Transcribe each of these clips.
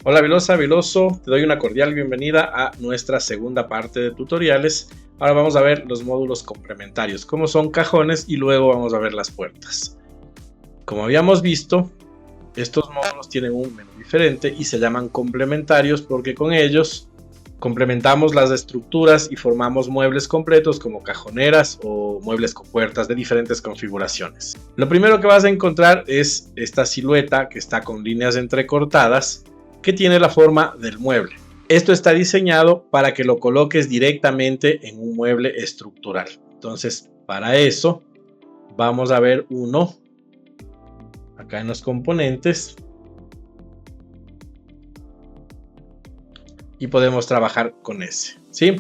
Hola Velosa, Veloso, te doy una cordial bienvenida a nuestra segunda parte de tutoriales. Ahora vamos a ver los módulos complementarios, como son cajones, y luego vamos a ver las puertas. Como habíamos visto, estos módulos tienen un menú diferente y se llaman complementarios porque con ellos complementamos las estructuras y formamos muebles completos como cajoneras o muebles con puertas de diferentes configuraciones. Lo primero que vas a encontrar es esta silueta que está con líneas entrecortadas, que tiene la forma del mueble. Esto está diseñado para que lo coloques directamente en un mueble estructural. Entonces, para eso vamos a ver uno acá en los componentes y podemos trabajar con ese, ¿sí?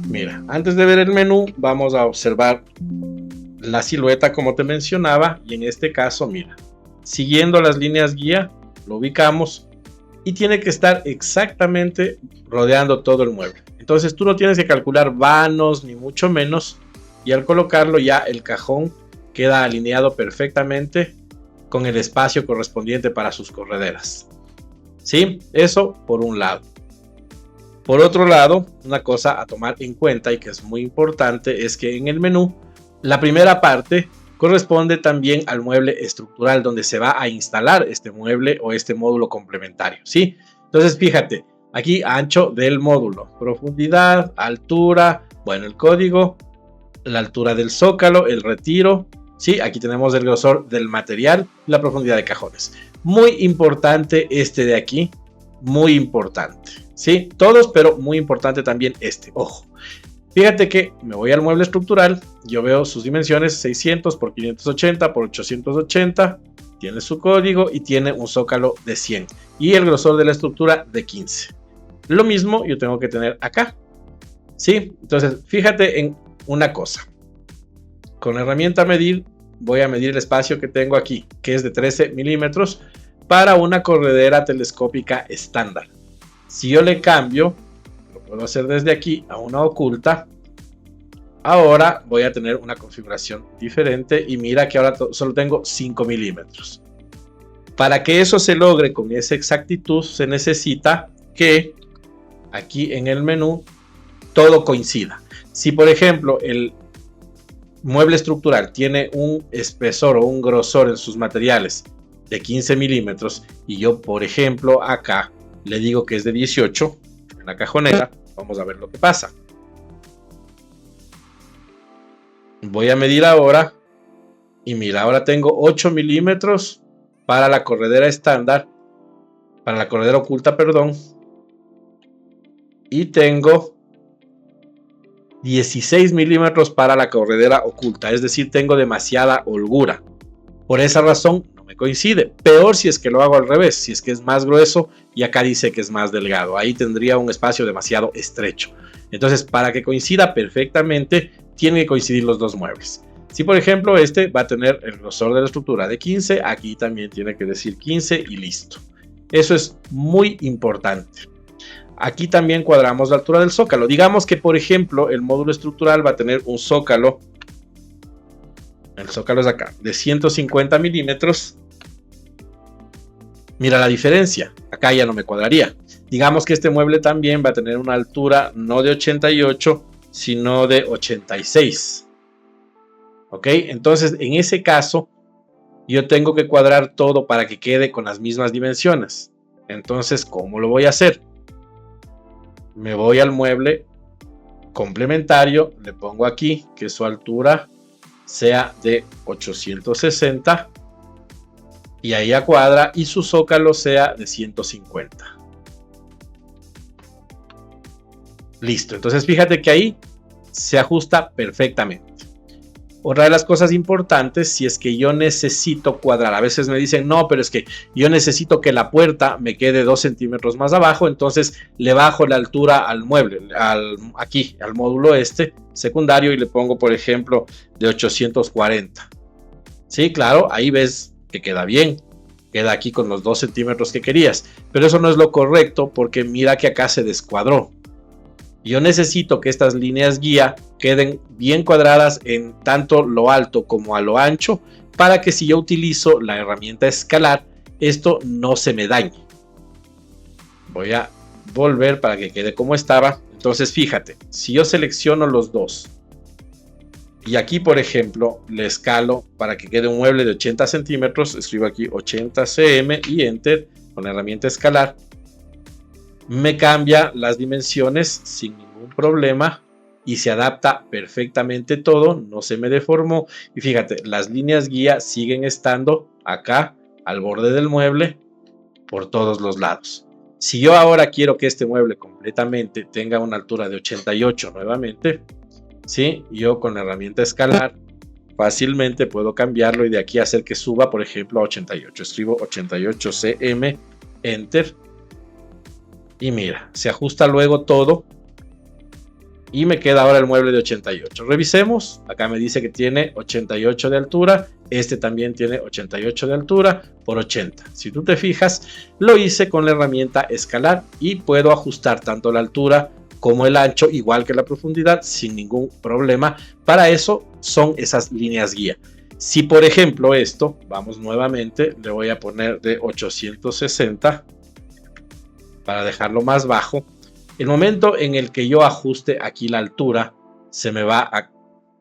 Mira, antes de ver el menú vamos a observar la silueta como te mencionaba, y en este caso, mira, siguiendo las líneas guía lo ubicamos y tiene que estar exactamente rodeando todo el mueble. Entonces tú no tienes que calcular vanos ni mucho menos, y al colocarlo ya el cajón queda alineado perfectamente con el espacio correspondiente para sus correderas. ¿Sí? Eso por un lado. Por otro lado, una cosa a tomar en cuenta y que es muy importante es que en el menú la primera parte corresponde también al mueble estructural donde se va a instalar este mueble o este módulo complementario, ¿sí? Entonces fíjate, aquí ancho del módulo, profundidad, altura, bueno, el código, la altura del zócalo, el retiro, ¿sí? Aquí tenemos el grosor del material, la profundidad de cajones. Muy importante este de aquí, muy importante, ¿sí? Todos, pero muy importante también este, ojo. Fíjate que me voy al mueble estructural, yo veo sus dimensiones 600 por 580 por 880, tiene su código y tiene un zócalo de 100 y el grosor de la estructura de 15. Lo mismo yo tengo que tener acá, ¿sí? Entonces fíjate en una cosa, con la herramienta medir voy a medir el espacio que tengo aquí, que es de 13 milímetros para una corredera telescópica estándar. Si yo le cambio, puedo hacer desde aquí a una oculta, ahora voy a tener una configuración diferente y mira que ahora solo tengo 5 milímetros. Para que eso se logre con esa exactitud se necesita que aquí en el menú todo coincida. Si por ejemplo el mueble estructural tiene un espesor o un grosor en sus materiales de 15 milímetros y yo por ejemplo acá le digo que es de 18 en la cajonera, vamos a ver lo que pasa. Voy a medir ahora y mira, ahora tengo 8 milímetros para la corredera estándar, para la corredera oculta, perdón, y tengo 16 milímetros para la corredera oculta, es decir, tengo demasiada holgura. Por esa razón no me coincide. Peor si es que lo hago al revés, si es que es más grueso y acá dice que es más delgado. Ahí tendría un espacio demasiado estrecho. Entonces, para que coincida perfectamente, tienen que coincidir los dos muebles. Si por ejemplo este va a tener el grosor de la estructura de 15, aquí también tiene que decir 15 y listo. Eso es muy importante. Aquí también cuadramos la altura del zócalo. Digamos que por ejemplo el módulo estructural va a tener un zócalo. El zócalo es acá, de 150 milímetros. Mira la diferencia, acá ya no me cuadraría. Digamos que este mueble también va a tener una altura no de 88, sino de 86. ¿Ok? Entonces, en ese caso, yo tengo que cuadrar todo para que quede con las mismas dimensiones. Entonces, ¿cómo lo voy a hacer? Me voy al mueble complementario, le pongo aquí que su altura sea de 860 y ahí a cuadra y su zócalo sea de 150. Listo, entonces fíjate que ahí se ajusta perfectamente. Otra de las cosas importantes, si es que yo necesito cuadrar, a veces me dicen no, pero es que yo necesito que la puerta me quede 2 centímetros más abajo, entonces le bajo la altura al mueble, aquí al módulo este secundario y le pongo por ejemplo de 840. Sí, claro, ahí ves que queda bien, queda aquí con los 2 centímetros que querías, pero eso no es lo correcto porque mira que acá se descuadró. Yo necesito que estas líneas guía queden bien cuadradas en tanto lo alto como a lo ancho para que si yo utilizo la herramienta escalar, esto no se me dañe. Voy a volver para que quede como estaba. Entonces fíjate, si yo selecciono los dos y aquí por ejemplo le escalo para que quede un mueble de 80 centímetros, escribo aquí 80 cm y enter con la herramienta escalar, me cambia las dimensiones sin ningún problema y se adapta perfectamente todo, no se me deformó. Y fíjate, las líneas guía siguen estando acá al borde del mueble por todos los lados. Si yo ahora quiero que este mueble completamente tenga una altura de 88 nuevamente, ¿sí? Yo con la herramienta escalar fácilmente puedo cambiarlo y de aquí hacer que suba, por ejemplo, a 88. Escribo 88 cm, enter. Y mira, se ajusta luego todo y me queda ahora el mueble de 88. Revisemos, acá me dice que tiene 88 de altura, este también tiene 88 de altura por 80. Si tú te fijas, lo hice con la herramienta escalar y puedo ajustar tanto la altura como el ancho, igual que la profundidad, sin ningún problema. Para eso son esas líneas guía. Si por ejemplo esto, vamos nuevamente, le voy a poner de 860 para dejarlo más bajo. El momento en el que yo ajuste aquí la altura, se me va a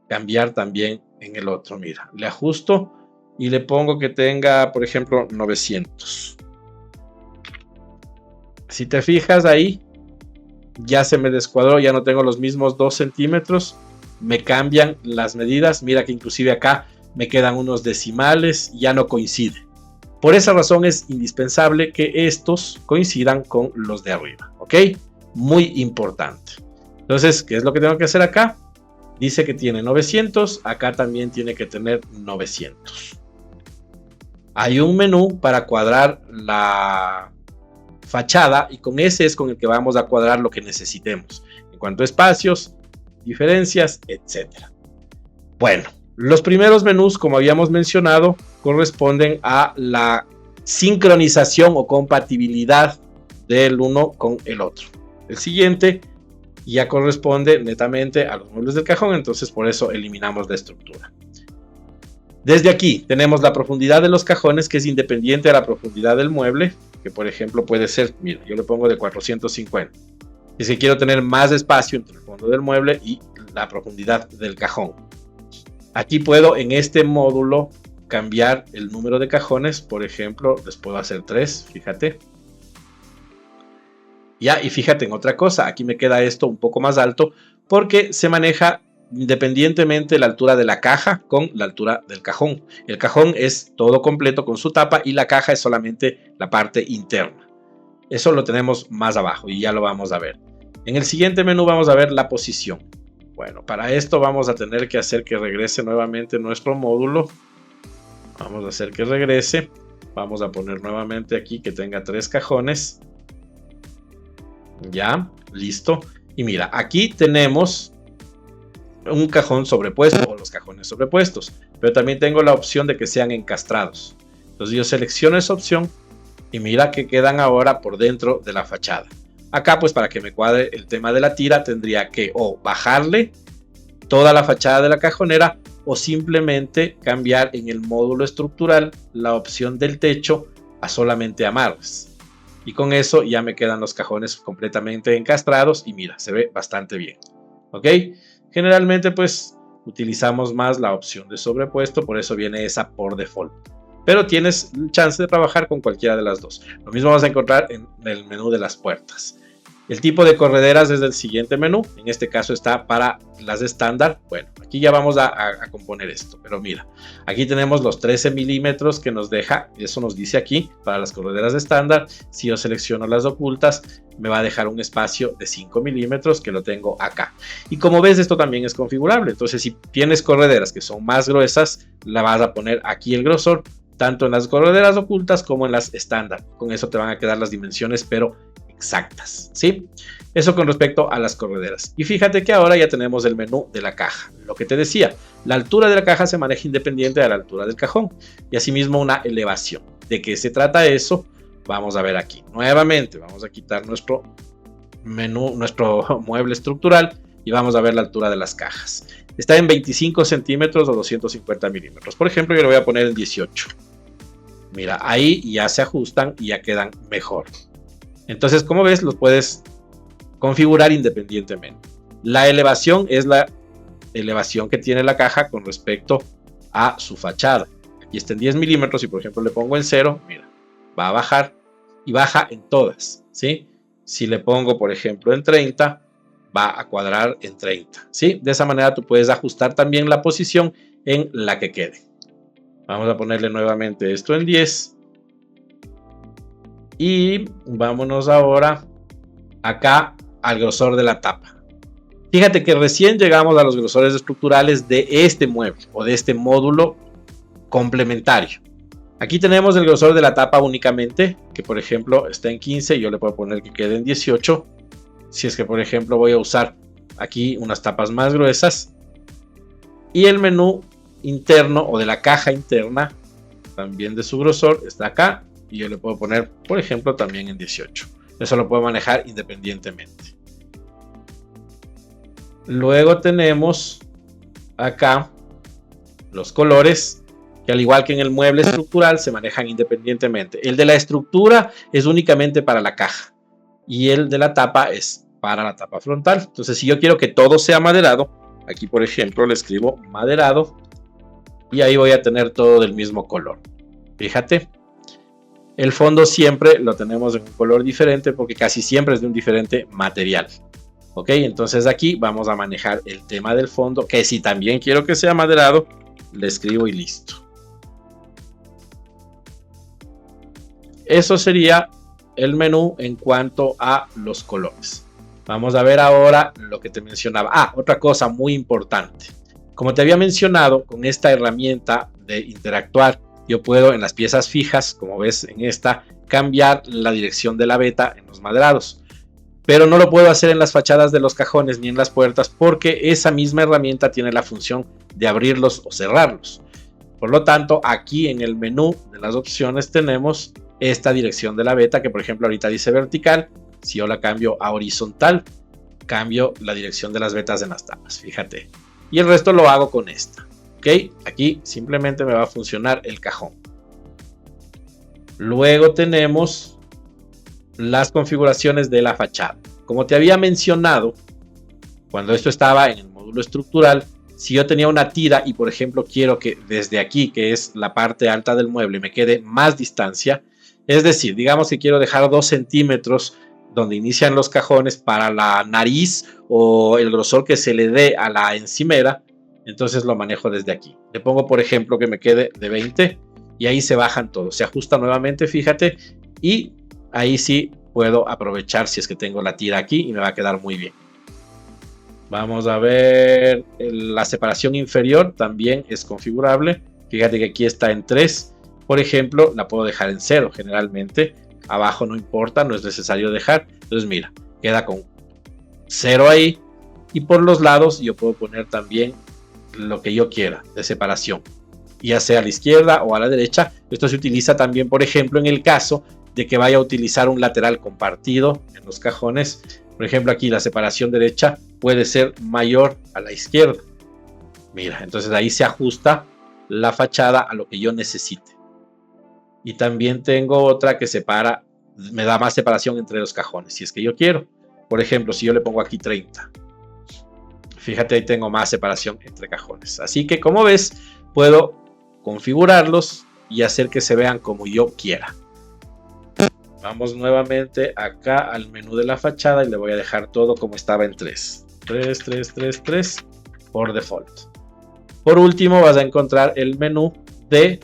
cambiar también en el otro. Mira, le ajusto y le pongo que tenga, por ejemplo, 900. Si te fijas ahí, ya se me descuadró, ya no tengo los mismos 2 centímetros. Me cambian las medidas. Mira que inclusive acá me quedan unos decimales, ya no coincide. Por esa razón es indispensable que estos coincidan con los de arriba, ¿ok? Muy importante. Entonces, ¿qué es lo que tengo que hacer acá? Dice que tiene 900, acá también tiene que tener 900. Hay un menú para cuadrar la fachada y con ese es con el que vamos a cuadrar lo que necesitemos en cuanto a espacios, diferencias, etc. Bueno, los primeros menús, como habíamos mencionado, corresponden a la sincronización o compatibilidad del uno con el otro. El siguiente ya corresponde netamente a los muebles del cajón, entonces por eso eliminamos la estructura. Desde aquí tenemos la profundidad de los cajones, que es independiente de la profundidad del mueble, que por ejemplo puede ser, mira, yo le pongo de 450. Es que quiero tener más espacio entre el fondo del mueble y la profundidad del cajón. Aquí puedo en este módulo cambiar el número de cajones, por ejemplo, les puedo hacer 3, fíjate. Ya, y fíjate en otra cosa, aquí me queda esto un poco más alto porque se maneja independientemente la altura de la caja con la altura del cajón. El cajón es todo completo con su tapa y la caja es solamente la parte interna. Eso lo tenemos más abajo y ya lo vamos a ver. En el siguiente menú vamos a ver la posición. Bueno, para esto vamos a tener que hacer que regrese nuevamente nuestro módulo. Vamos a hacer que regrese. Vamos a poner nuevamente aquí que tenga 3 cajones. Ya, listo. Y mira, aquí tenemos un cajón sobrepuesto o los cajones sobrepuestos. Pero también tengo la opción de que sean encastrados. Entonces yo selecciono esa opción y mira que quedan ahora por dentro de la fachada. Acá pues para que me cuadre el tema de la tira tendría que o bajarle toda la fachada de la cajonera o simplemente cambiar en el módulo estructural la opción del techo a solamente amarres. Y con eso ya me quedan los cajones completamente encastrados y mira, se ve bastante bien. ¿Ok? Generalmente pues utilizamos más la opción de sobrepuesto, por eso viene esa por default. Pero tienes chance de trabajar con cualquiera de las dos. Lo mismo vas a encontrar en el menú de las puertas. El tipo de correderas es el siguiente menú. En este caso está para las estándar. Bueno, aquí ya vamos a componer esto. Pero mira, aquí tenemos los 13 milímetros que nos deja. Eso nos dice aquí para las correderas estándar. Si yo selecciono las ocultas, me va a dejar un espacio de 5 milímetros que lo tengo acá. Y como ves, esto también es configurable. Entonces, si tienes correderas que son más gruesas, la vas a poner aquí el grosor, tanto en las correderas ocultas como en las estándar. Con eso te van a quedar las dimensiones, pero exactas, ¿sí? Eso con respecto a las correderas. Y fíjate que ahora ya tenemos el menú de la caja. Lo que te decía, la altura de la caja se maneja independiente de la altura del cajón. Y asimismo una elevación. ¿De qué se trata eso? Vamos a ver aquí. Nuevamente vamos a quitar nuestro menú, nuestro mueble estructural y vamos a ver la altura de las cajas. Está en 25 centímetros o 250 milímetros. Por ejemplo, yo le voy a poner en 18. Mira, ahí ya se ajustan y ya quedan mejor. Entonces, como ves, los puedes configurar independientemente. La elevación es la elevación que tiene la caja con respecto a su fachada. Aquí está en 10 milímetros y por ejemplo le pongo en 0, mira, va a bajar y baja en todas, ¿sí? Si le pongo por ejemplo en 30, va a cuadrar en 30, ¿sí? De esa manera tú puedes ajustar también la posición en la que quede. Vamos a ponerle nuevamente esto en 10 y vámonos ahora acá al grosor de la tapa. Fíjate que recién llegamos a los grosores estructurales de este mueble o de este módulo complementario. Aquí tenemos el grosor de la tapa únicamente, que por ejemplo está en 15 y yo le puedo poner que quede en 18. Si es que por ejemplo voy a usar aquí unas tapas más gruesas. Y el menú interno o de la caja interna, también de su grosor, está acá. Y yo le puedo poner por ejemplo también en 18. Eso lo puedo manejar independientemente. Luego tenemos acá los colores, que al igual que en el mueble estructural se manejan independientemente. El de la estructura es únicamente para la caja y el de la tapa es para la tapa frontal. Entonces, si yo quiero que todo sea maderado, aquí por ejemplo le escribo maderado y ahí voy a tener todo del mismo color. Fíjate, el fondo siempre lo tenemos en un color diferente porque casi siempre es de un diferente material. Ok, entonces aquí vamos a manejar el tema del fondo, que si también quiero que sea maderado, le escribo y listo. Eso sería el menú en cuanto a los colores. Vamos a ver ahora lo que te mencionaba. Otra cosa muy importante. Como te había mencionado, con esta herramienta de interactuar, yo puedo en las piezas fijas, como ves en esta, cambiar la dirección de la veta en los maderados. Pero no lo puedo hacer en las fachadas de los cajones ni en las puertas porque esa misma herramienta tiene la función de abrirlos o cerrarlos. Por lo tanto, aquí en el menú de las opciones tenemos esta dirección de la veta que por ejemplo ahorita dice vertical. Si yo la cambio a horizontal, cambio la dirección de las vetas en las tapas, fíjate. Y el resto lo hago con esta. Ok, aquí simplemente me va a funcionar el cajón. Luego tenemos las configuraciones de la fachada. Como te había mencionado, cuando esto estaba en el módulo estructural, si yo tenía una tira y por ejemplo quiero que desde aquí, que es la parte alta del mueble, me quede más distancia, es decir, digamos que quiero dejar 2 centímetros donde inician los cajones para la nariz o el grosor que se le dé a la encimera, entonces lo manejo desde aquí. Le pongo por ejemplo que me quede de 20 y ahí se bajan todos, se ajusta nuevamente, fíjate, y ahí sí puedo aprovechar si es que tengo la tira aquí y me va a quedar muy bien. Vamos a ver, la separación inferior también es configurable. Fíjate que aquí está en 3. Por ejemplo, la puedo dejar en 0 generalmente. Abajo no importa, no es necesario dejar. Entonces mira, queda con 0 ahí. Y por los lados yo puedo poner también lo que yo quiera de separación, ya sea a la izquierda o a la derecha. Esto se utiliza también, por ejemplo, en el caso de que vaya a utilizar un lateral compartido en los cajones. Por ejemplo, aquí la separación derecha puede ser mayor a la izquierda. Mira, entonces ahí se ajusta la fachada a lo que yo necesite. Y también tengo otra que separa, me da más separación entre los cajones, si es que yo quiero. Por ejemplo, si yo le pongo aquí 30. Fíjate, ahí tengo más separación entre cajones. Así que, como ves, puedo configurarlos y hacer que se vean como yo quiera. Vamos nuevamente acá al menú de la fachada y le voy a dejar todo como estaba en 3. 3, 3, 3, 3 por default. Por último vas a encontrar el menú de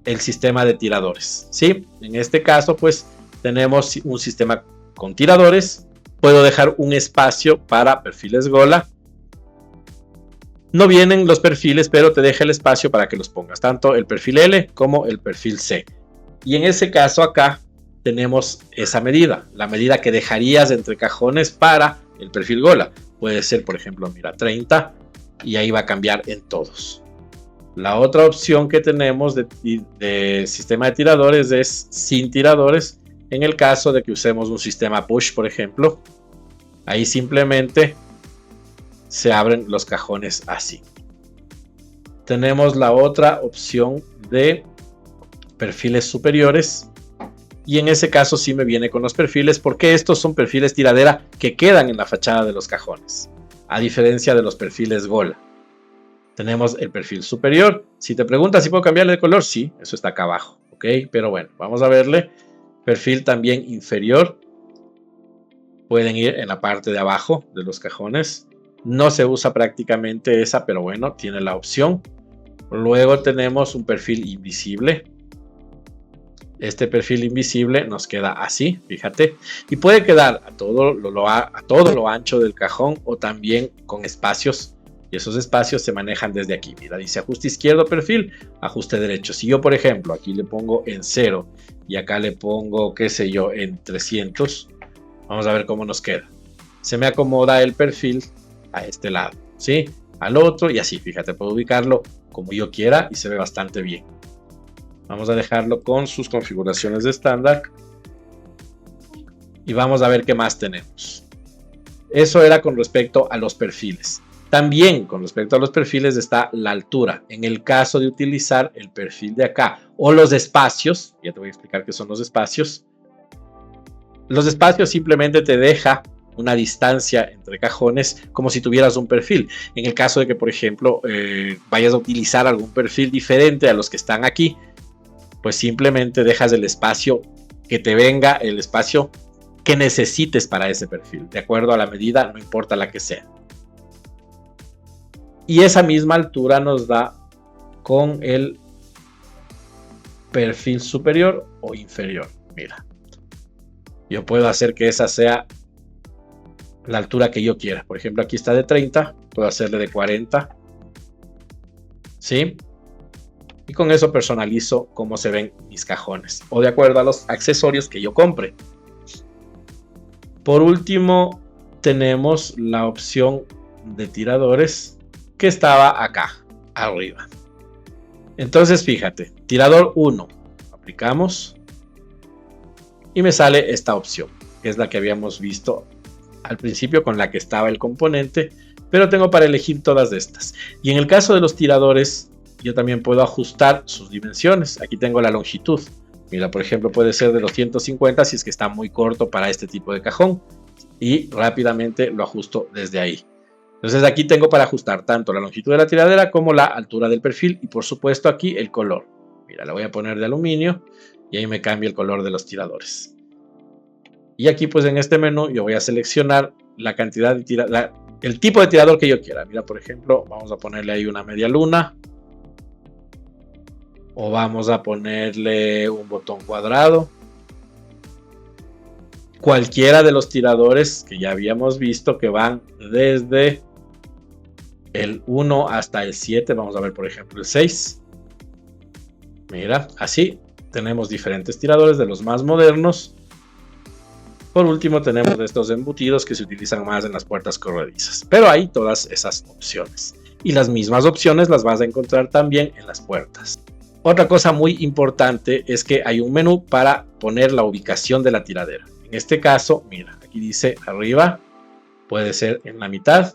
el sistema de tiradores, ¿sí? En este caso pues tenemos un sistema con tiradores. Puedo dejar un espacio para perfiles Gola. No vienen los perfiles, pero te deja el espacio para que los pongas, tanto el perfil L como el perfil C. Y en ese caso acá tenemos esa medida, la medida que dejarías entre cajones para el perfil Gola. Puede ser, por ejemplo, mira, 30 y ahí va a cambiar en todos. La otra opción que tenemos de sistema de tiradores es sin tiradores. En el caso de que usemos un sistema push, por ejemplo, ahí simplemente se abren los cajones así. Tenemos la otra opción de perfiles superiores Y en ese caso sí me viene con los perfiles, porque estos son perfiles tiradera que quedan en la fachada de los cajones, a diferencia de los perfiles Gola. Tenemos el perfil superior. Si te preguntas si puedo cambiarle de color, sí, eso está acá abajo, ok, pero bueno, vamos a verle. Perfil también inferior, pueden ir en la parte de abajo de los cajones. No se usa prácticamente esa, pero bueno, tiene la opción. Luego tenemos un perfil invisible. Este perfil invisible nos queda así, fíjate, y puede quedar a todo lo ancho del cajón o también con espacios, y esos espacios se manejan desde aquí. Mira, dice ajuste izquierdo perfil, ajuste derecho. Si yo, por ejemplo, aquí le pongo en 0 y acá le pongo, qué sé yo, en 300, vamos a ver cómo nos queda. Se me acomoda el perfil a este lado, ¿sí? Al otro y así, fíjate, puedo ubicarlo como yo quiera y se ve bastante bien. Vamos a dejarlo con sus configuraciones de estándar. Y vamos a ver qué más tenemos. Eso era con respecto a los perfiles. También con respecto a los perfiles está la altura. En el caso de utilizar el perfil de acá o los espacios, ya te voy a explicar qué son los espacios. Los espacios simplemente te deja una distancia entre cajones como si tuvieras un perfil. En el caso de que, por ejemplo, vayas a utilizar algún perfil diferente a los que están aquí, pues simplemente dejas el espacio que te venga, el espacio que necesites para ese perfil, de acuerdo a la medida, no importa la que sea. Y esa misma altura nos da con el perfil superior o inferior. Mira, yo puedo hacer que esa sea la altura que yo quiera. Por ejemplo, aquí está de 30, puedo hacerle de 40, ¿sí? Y con eso personalizo cómo se ven mis cajones o de acuerdo a los accesorios que yo compre. Por último, tenemos la opción de tiradores que estaba acá arriba. Entonces, fíjate, tirador 1, aplicamos y me sale esta opción, que es la que habíamos visto al principio con la que estaba el componente, pero tengo para elegir todas estas. Y en el caso de los tiradores, yo también puedo ajustar sus dimensiones. Aquí tengo la longitud. Mira, por ejemplo, puede ser de los 150 si es que está muy corto para este tipo de cajón. Y rápidamente lo ajusto desde ahí. Entonces aquí tengo para ajustar tanto la longitud de la tiradera como la altura del perfil. Y por supuesto aquí el color. Mira, le voy a poner de aluminio y ahí me cambia el color de los tiradores. Y aquí pues en este menú yo voy a seleccionar la cantidad de el tipo de tirador que yo quiera. Mira, por ejemplo, vamos a ponerle ahí una media luna. O vamos a ponerle un botón cuadrado. Cualquiera de los tiradores que ya habíamos visto que van desde el 1 hasta el 7. Vamos a ver, por ejemplo, el 6. Mira, así tenemos diferentes tiradores de los más modernos. Por último, tenemos estos embutidos que se utilizan más en las puertas corredizas. Pero hay todas esas opciones. Y las mismas opciones las vas a encontrar también en las puertas. Otra cosa muy importante es que hay un menú para poner la ubicación de la tiradera. En este caso, mira, aquí dice arriba, puede ser en la mitad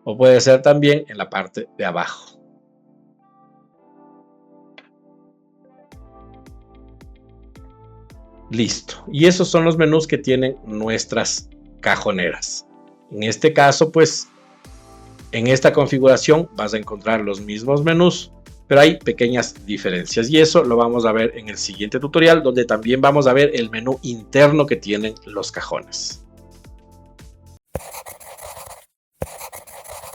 o puede ser también en la parte de abajo. Listo. Y esos son los menús que tienen nuestras cajoneras. En este caso, pues, en esta configuración vas a encontrar los mismos menús, pero hay pequeñas diferencias y eso lo vamos a ver en el siguiente tutorial, donde también vamos a ver el menú interno que tienen los cajones.